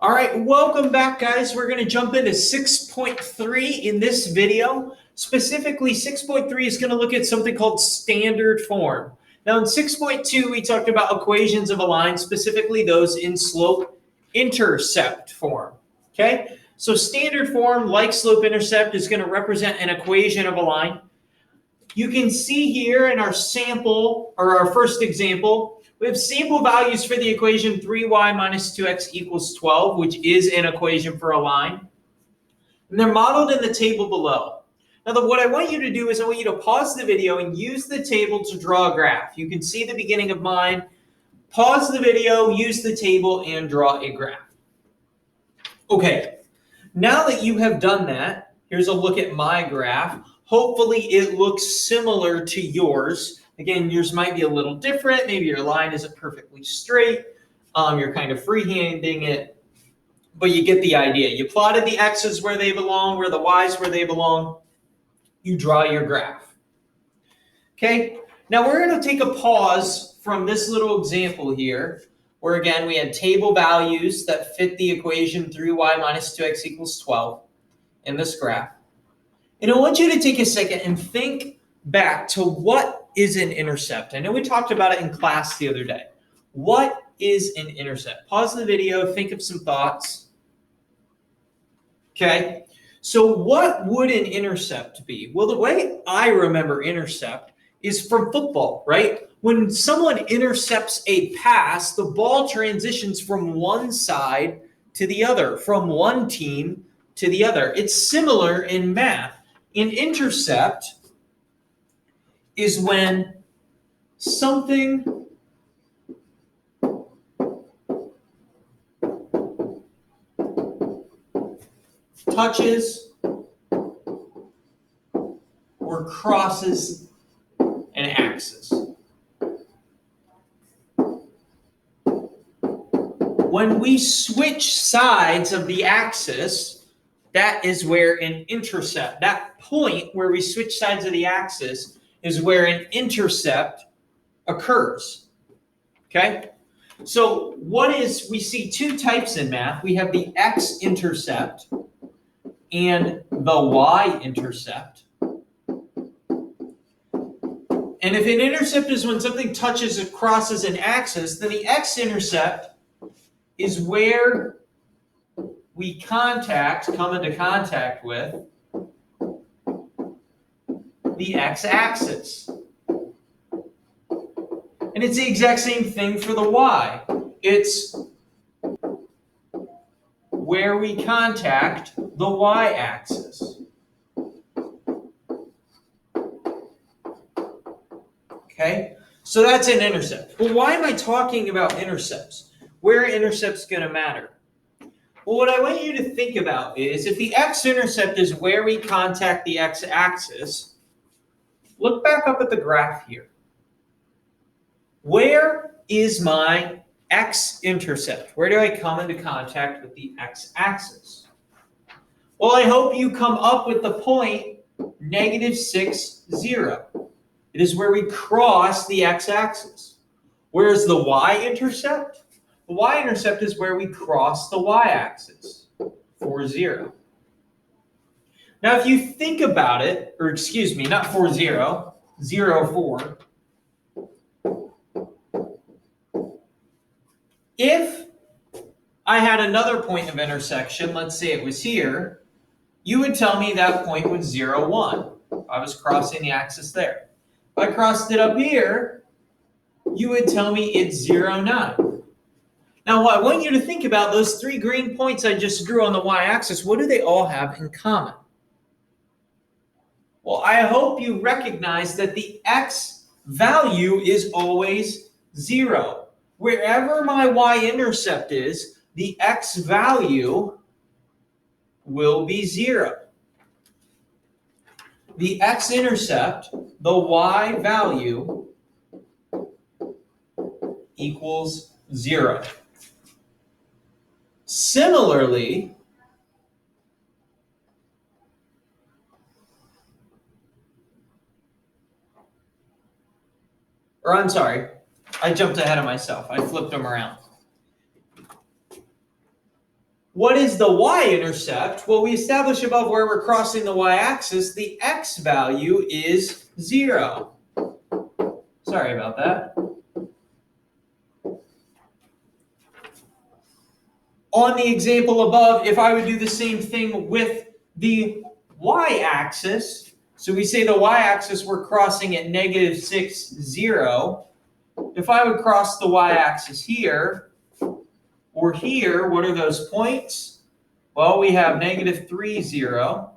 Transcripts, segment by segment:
All right, welcome back, guys. We're going to jump into 6.3 in this video. Specifically, 6.3 is going to look at something called standard form. Now, in 6.2, we talked about equations of a line, specifically those in slope-intercept form. Okay, so standard form, like slope-intercept, is going to represent an equation of a line. You can see here in our sample, or our first example, we have sample values for the equation 3y minus 2x equals 12, which is an equation for a line. And they're modeled in the table below. Now, what I want you to do is I want you to pause the video and use the table to draw a graph. You can see the beginning of mine. Pause the video, use the table, and draw a graph. Okay, now that you have done that, here's a look at my graph. Hopefully it looks similar to yours. Again, yours might be a little different. Maybe your line isn't perfectly straight. You're kind of freehanding it, but you get the idea. You plotted the x's where they belong, where the y's where they belong. You draw your graph. Okay, now we're going to take a pause from this little example here, where again we had table values that fit the equation 3y minus 2x equals 12 in this graph. And I want you to take a second and think back to what is an intercept. I know we talked about it in class the other day. What is an intercept? Pause the video, think of some thoughts. Okay, so what would an intercept be? Well, the way I remember intercept is from football, right? When someone intercepts a pass, the ball transitions from one side to the other, from one team to the other. It's similar in math. An intercept is when something touches or crosses an axis. When we switch sides of the axis, that is where an intercept, that point where we switch sides of the axis is where an intercept occurs. Okay? So we see two types in math. We have the x-intercept and the y-intercept. And if an intercept is when something touches or crosses an axis, then the x-intercept is where we come into contact with the x-axis. And it's the exact same thing for the y. It's where we contact the y-axis. Okay, so that's an intercept. Well, why am I talking about intercepts? Where are intercepts going to matter? Well, what I want you to think about is if the x-intercept is where we contact the x-axis, look back up at the graph here. Where is my x-intercept? Where do I come into contact with the x-axis? Well, I hope you come up with the point -6, 0. It is where we cross the x-axis. Where is the y-intercept? The y-intercept is where we cross the y-axis, 4, 0. Now, if you think about it, or excuse me, not 4, 0, 0, 4. If I had another point of intersection, let's say it was here, you would tell me that point was 0, 1. I was crossing the axis there. If I crossed it up here, you would tell me it's 0, 9. Now, I want you to think about those 3 green points I just drew on the y-axis. What do they all have in common? Well, I hope you recognize that the x value is always 0. Wherever my y-intercept is, the x value will be 0. The x-intercept, the y value, equals 0. Similarly, or I'm sorry, I jumped ahead of myself. I flipped them around. What is the y-intercept? Well, we established above where we're crossing the y-axis, the x value is 0. Sorry about that. On the example above, if I would do the same thing with the y-axis, so we say the y-axis we're crossing at -6, 0. If I would cross the y-axis here, or here, what are those points? Well, we have -3, 0.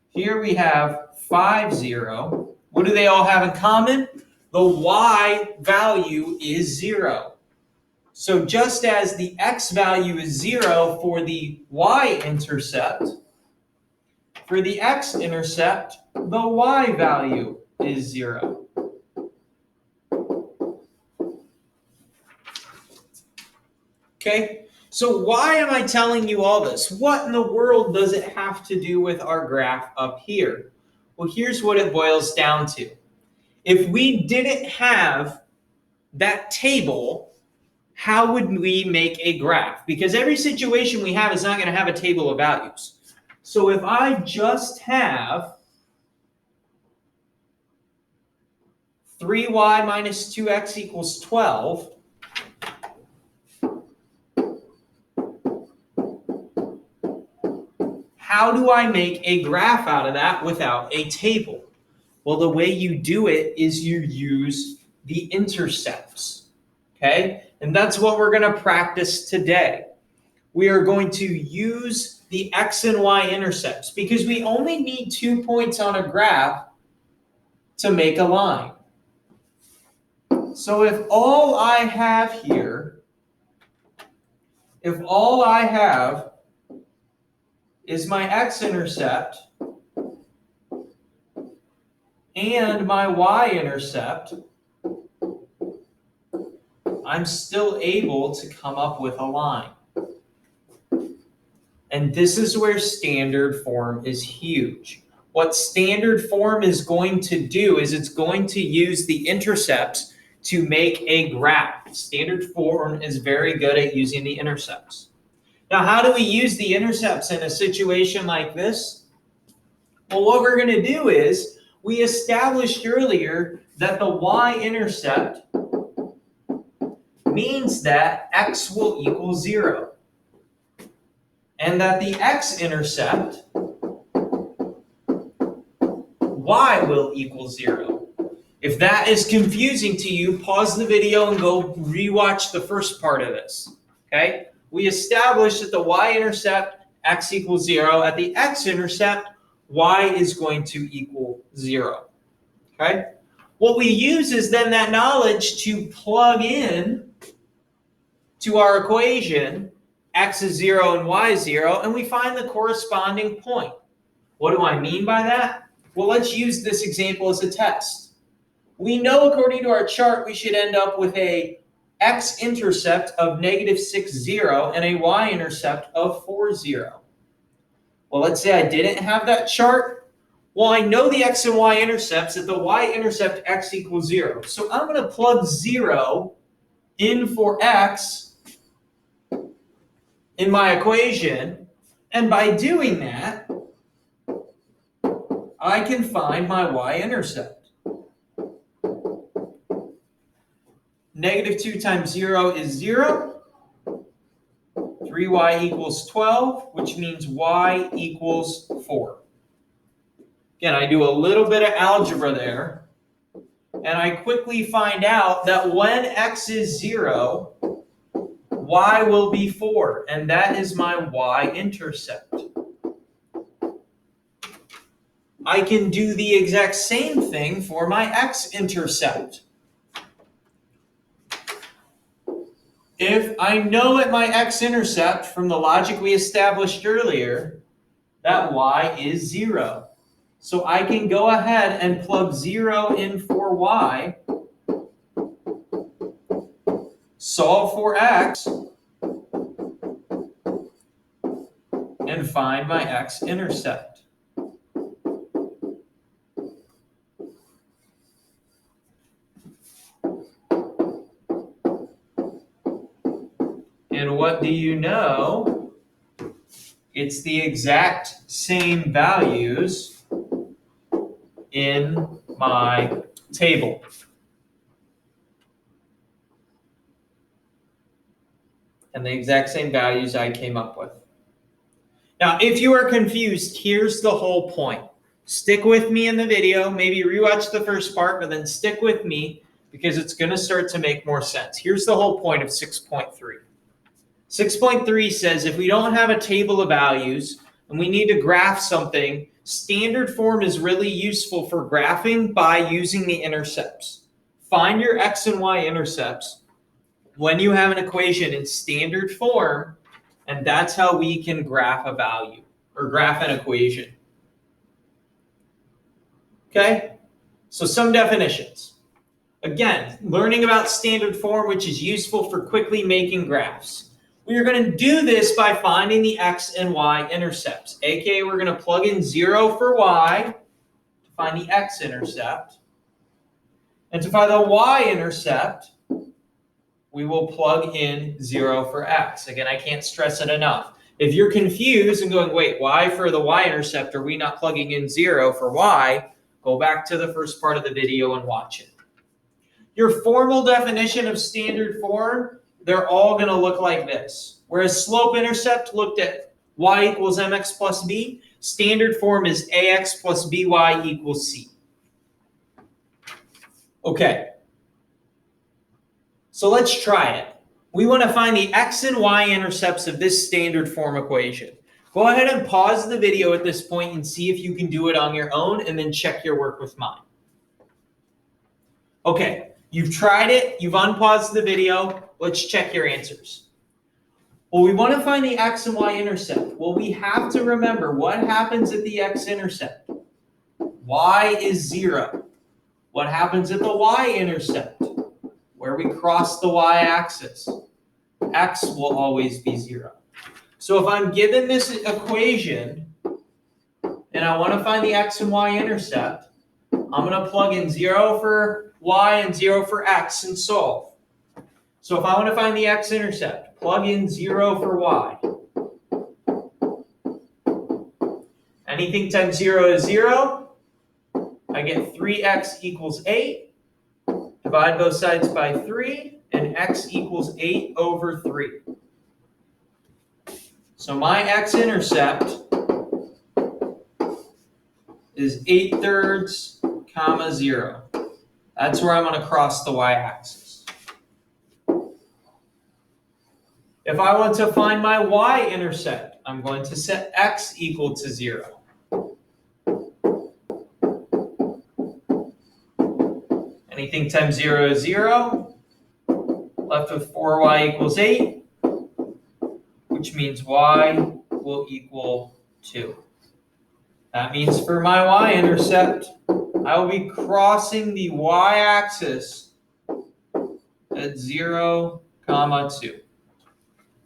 Here we have 5, 0. What do they all have in common? The y value is 0. So just as the x value is 0 for the y-intercept, for the x-intercept, the y value is 0. Okay, so why am I telling you all this? What in the world does it have to do with our graph up here? Well, here's what it boils down to. If we didn't have that table, how would we make a graph? Because every situation we have is not going to have a table of values. So if I just have 3y minus 2x equals 12, how do I make a graph out of that without a table? Well, the way you do it is you use the intercepts, okay? And that's what we're going to practice today. We are going to use the x and y intercepts because we only need 2 points on a graph to make a line. So if all I have here, if all I have is my x-intercept and my y-intercept, I'm still able to come up with a line. And this is where standard form is huge. What standard form is going to do is it's going to use the intercepts to make a graph. Standard form is very good at using the intercepts. Now, how do we use the intercepts in a situation like this? Well, what we're going to do is we established earlier that the y-intercept means that x will equal 0. And that the x-intercept, y will equal 0. If that is confusing to you, pause the video and go rewatch the first part of this. Okay? We established that the y-intercept, x equals 0. At the x-intercept, y is going to equal 0. Okay? What we use is then that knowledge to plug in to our equation, x is 0 and y is 0, and we find the corresponding point. What do I mean by that? Well, let's use this example as a test. We know according to our chart we should end up with a x-intercept of -6, 0 and a y-intercept of 4, 0. Well, let's say I didn't have that chart. Well, I know the x and y-intercepts, that the y-intercept x equals 0. So I'm going to plug 0 in for x in my equation, and by doing that, I can find my y-intercept. -2 times 0 is 0. 3y equals 12, which means y equals 4. Again, I do a little bit of algebra there, and I quickly find out that when x is 0, y will be 4, and that is my y-intercept. I can do the exact same thing for my x-intercept. If I know at my x-intercept from the logic we established earlier that y is 0, so I can go ahead and plug 0 in for y, solve for x, and find my x-intercept. And what do you know? It's the exact same values in my table. And the exact same values I came up with. Now, if you are confused, here's the whole point. Stick with me in the video, maybe rewatch the first part, but then stick with me because it's going to start to make more sense. Here's the whole point of 6.3. 6.3 says if we don't have a table of values and we need to graph something, standard form is really useful for graphing by using the intercepts. Find your x and y intercepts when you have an equation in standard form, and that's how we can graph a value or graph an equation. Okay, so some definitions. Again, learning about standard form, which is useful for quickly making graphs. We are going to do this by finding the x and y intercepts, aka we're going to plug in 0 for y to find the x-intercept. And to find the y-intercept, we will plug in 0 for x. Again, I can't stress it enough. If you're confused and going, wait, why for the y-intercept are we not plugging in 0 for y? Go back to the first part of the video and watch it. Your formal definition of standard form, they're all going to look like this. Whereas slope-intercept looked at y equals mx plus b, standard form is ax plus by equals c. Okay. So let's try it. We want to find the x and y intercepts of this standard form equation. Go ahead and pause the video at this point and see if you can do it on your own, and then check your work with mine. Okay, you've tried it, you've unpaused the video. Let's check your answers. Well, we want to find the x and y intercept. Well, we have to remember what happens at the x-intercept. Y is 0. What happens at the y-intercept? Where we cross the y-axis. X will always be 0. So if I'm given this equation and I want to find the x and y intercept, I'm going to plug in 0 for y and 0 for x and solve. So if I want to find the x-intercept, plug in 0 for y. Anything times 0 is 0. I get 3x equals 8. Divide both sides by 3, and x equals 8 over 3. So my x-intercept is 8/3, 0. That's where I'm going to cross the y-axis. If I want to find my y-intercept, I'm going to set x equal to 0. Anything times 0 is 0. Left with 4y equals 8. Which means y will equal 2. That means for my y-intercept, I will be crossing the y-axis at 0, 2.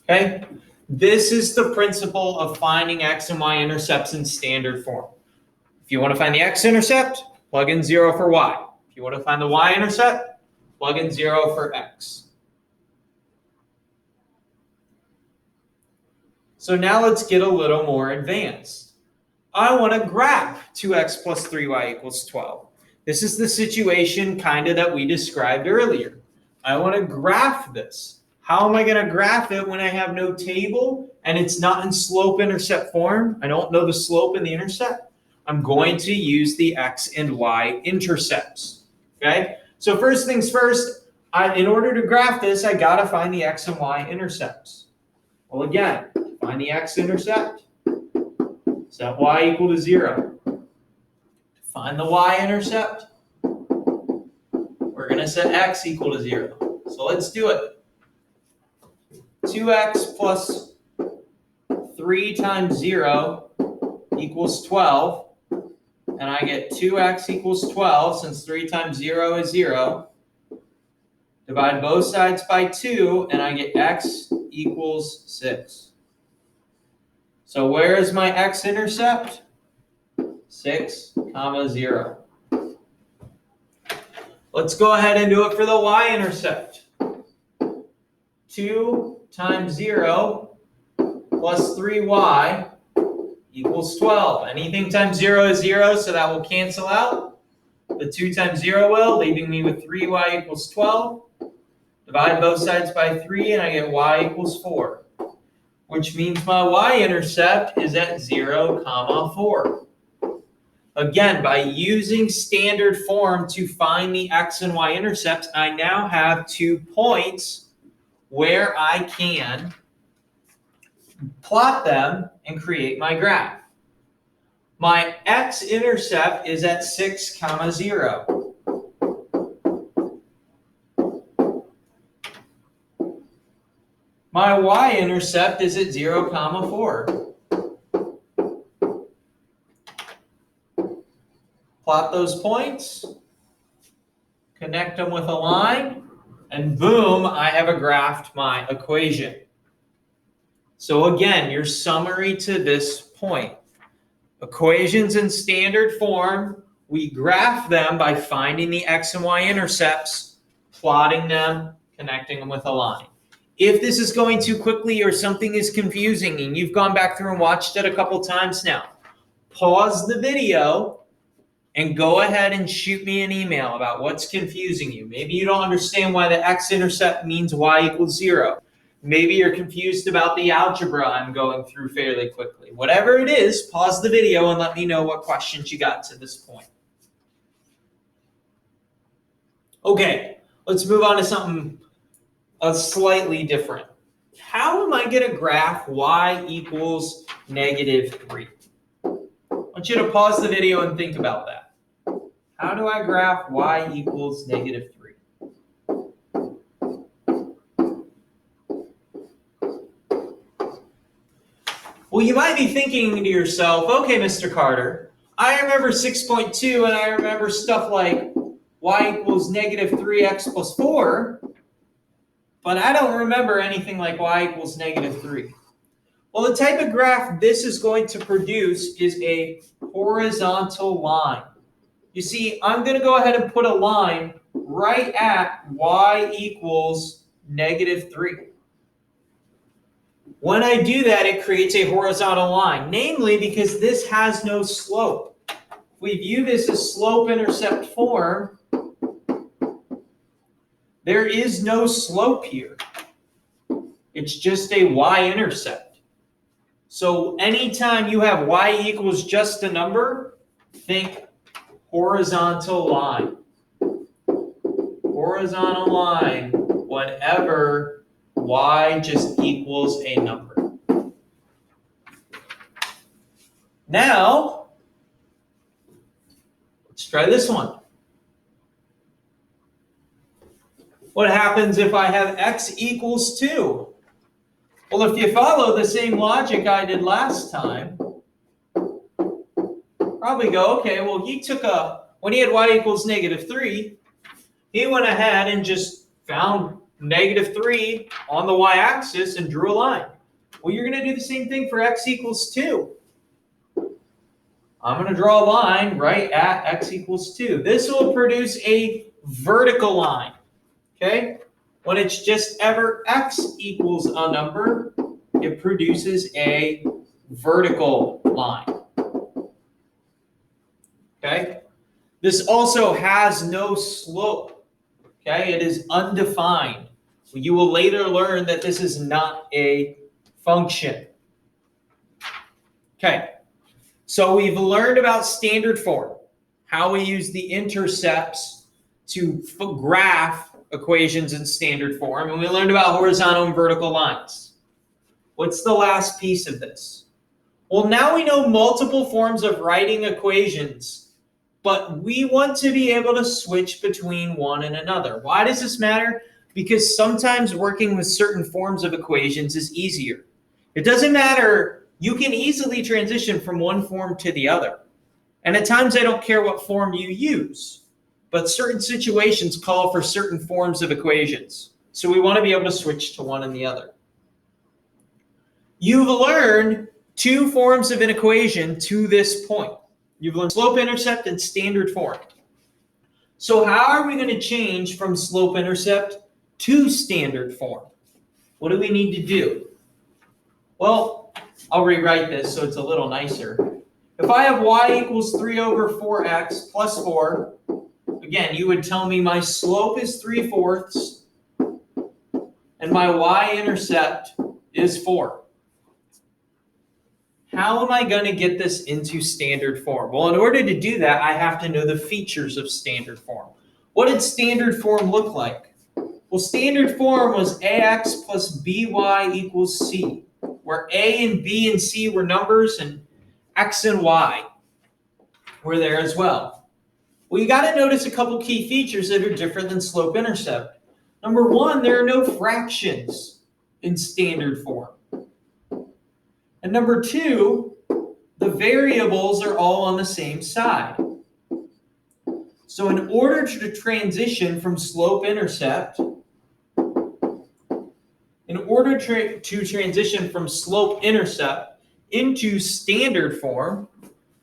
Okay? This is the principle of finding x and y-intercepts in standard form. If you want to find the x-intercept, plug in 0 for y. If you want to find the y-intercept, plug in 0 for x. So now let's get a little more advanced. I want to graph 2x plus 3y equals 12. This is the situation kind of that we described earlier. I want to graph this. How am I going to graph it when I have no table and it's not in slope-intercept form? I don't know the slope and the intercept. I'm going to use the x and y intercepts. Okay? So first things first, in order to graph this, I got to find the x and y intercepts. Well, again, find the x-intercept, set y equal to 0. To find the y-intercept, we're going to set x equal to 0. So let's do it. 2x plus 3 times 0 equals 12. And I get 2x equals 12 since 3 times 0 is 0. Divide both sides by 2, and I get x equals 6. So where is my x-intercept? 6, 0. Let's go ahead and do it for the y-intercept. 2 times 0 plus 3y equals 12. Anything times 0 is 0, so that will cancel out. The 2 times 0 will, leaving me with 3y equals 12. Divide both sides by 3, and I get y equals 4, which means my y-intercept is at 0, 4. Again, by using standard form to find the x and y intercepts, I now have 2 points where I can plot them and create my graph. My x-intercept is at 6, 0. My y-intercept is at 0, 4. Plot those points, connect them with a line, and boom, I have graphed my equation. So again, your summary to this point. Equations in standard form, we graph them by finding the x and y intercepts, plotting them, connecting them with a line. If this is going too quickly or something is confusing and you've gone back through and watched it a couple times now, pause the video and go ahead and shoot me an email about what's confusing you. Maybe you don't understand why the x-intercept means y equals 0. Maybe you're confused about the algebra I'm going through fairly quickly. Whatever it is, pause the video and let me know what questions you got to this point. Okay, let's move on to something slightly different. How am I going to graph y equals -3? I want you to pause the video and think about that. How do I graph y equals -3? Well, you might be thinking to yourself, okay, Mr. Carter, I remember 6.2 and I remember stuff like y equals -3x plus 4, but I don't remember anything like y equals -3. Well, the type of graph this is going to produce is a horizontal line. You see, I'm going to go ahead and put a line right at y equals -3. When I do that, it creates a horizontal line, namely because this has no slope. If we view this as slope-intercept form, there is no slope here. It's just a y-intercept. So anytime you have y equals just a number, think horizontal line. Horizontal line whenever y just equals a number. Now, let's try this one. What happens if I have x equals 2? Well, if you follow the same logic I did last time, probably go, okay, well, when he had y equals -3, he went ahead and just found -3 on the y-axis and drew a line. Well, you're going to do the same thing for x equals 2. I'm going to draw a line right at x equals 2. This will produce a vertical line. Okay? When it's just ever x equals a number, it produces a vertical line. Okay? This also has no slope. Okay? It is undefined. You will later learn that this is not a function. Okay, so we've learned about standard form, how we use the intercepts to graph equations in standard form, and we learned about horizontal and vertical lines. What's the last piece of this? Well, now we know multiple forms of writing equations, but we want to be able to switch between one and another. Why does this matter? Because sometimes working with certain forms of equations is easier. It doesn't matter. You can easily transition from one form to the other. And at times, I don't care what form you use, but certain situations call for certain forms of equations. So we want to be able to switch to one and the other. You've learned 2 forms of an equation to this point. You've learned slope-intercept and standard form. So how are we going to change from slope-intercept to standard form? What do we need to do? Well, I'll rewrite this so it's a little nicer. If I have y equals 3 over 4x plus 4, again, you would tell me my slope is 3/4 and my y-intercept is 4. How am I going to get this into standard form? Well, in order to do that, I have to know the features of standard form. What did standard form look like? Well, standard form was ax plus by equals c, where a and b and c were numbers and x and y were there as well. Well, you got to notice a couple key features that are different than slope-intercept. Number one, there are no fractions in standard form. And number two, the variables are all on the same side. So in order to transition from slope-intercept, into standard form,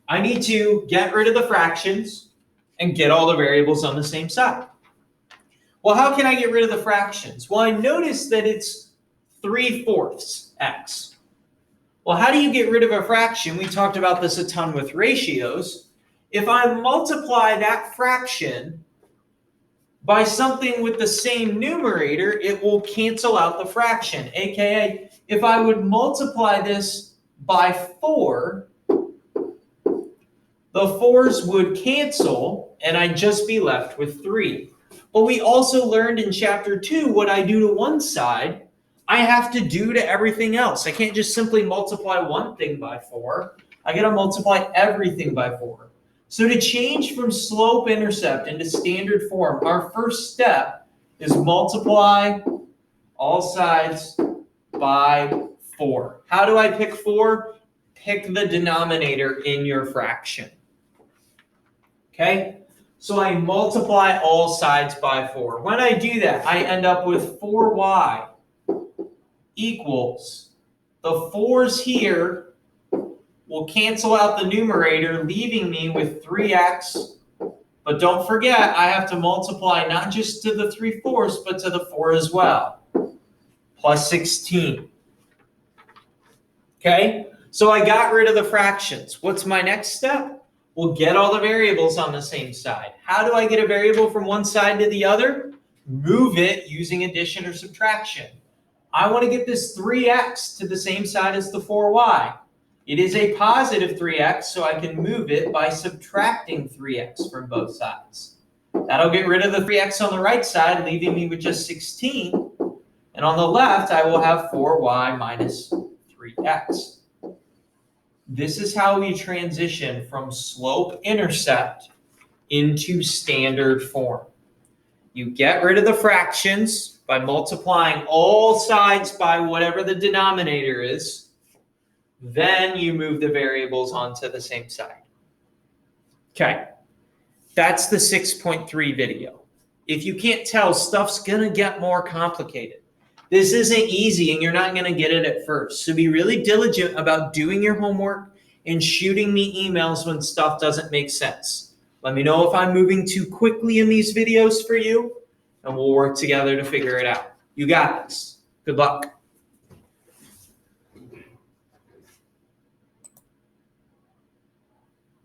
I need to get rid of the fractions and get all the variables on the same side. Well, how can I get rid of the fractions? Well, I noticed that it's 3/4 x. Well, how do you get rid of a fraction? We talked about this a ton with ratios. If I multiply that fraction by something with the same numerator, it will cancel out the fraction. AKA, if I would multiply this by 4, the 4's would cancel, and I'd just be left with 3. But we also learned in chapter 2, what I do to one side, I have to do to everything else. I can't just simply multiply one thing by 4. I got to multiply everything by 4. So to change from slope-intercept into standard form, our first step is multiply all sides by 4. How do I pick 4? Pick the denominator in your fraction. Okay? So I multiply all sides by 4. When I do that, I end up with 4y equals, the 4's here will cancel out the numerator, leaving me with 3x. But don't forget, I have to multiply not just to the 3/4, but to the 4 as well. Plus 16. Okay? So I got rid of the fractions. What's my next step? We'll get all the variables on the same side. How do I get a variable from one side to the other? Move it using addition or subtraction. I want to get this 3x to the same side as the 4y. It is a positive 3x, so I can move it by subtracting 3x from both sides. That'll get rid of the 3x on the right side, leaving me with just 16. And on the left, I will have 4y minus 3x. This is how we transition from slope-intercept into standard form. You get rid of the fractions by multiplying all sides by whatever the denominator is. Then you move the variables onto the same side. Okay, that's the 6.3 video. If you can't tell, stuff's going to get more complicated. This isn't easy, and you're not going to get it at first. So be really diligent about doing your homework and shooting me emails when stuff doesn't make sense. Let me know if I'm moving too quickly in these videos for you, and we'll work together to figure it out. You got this. Good luck.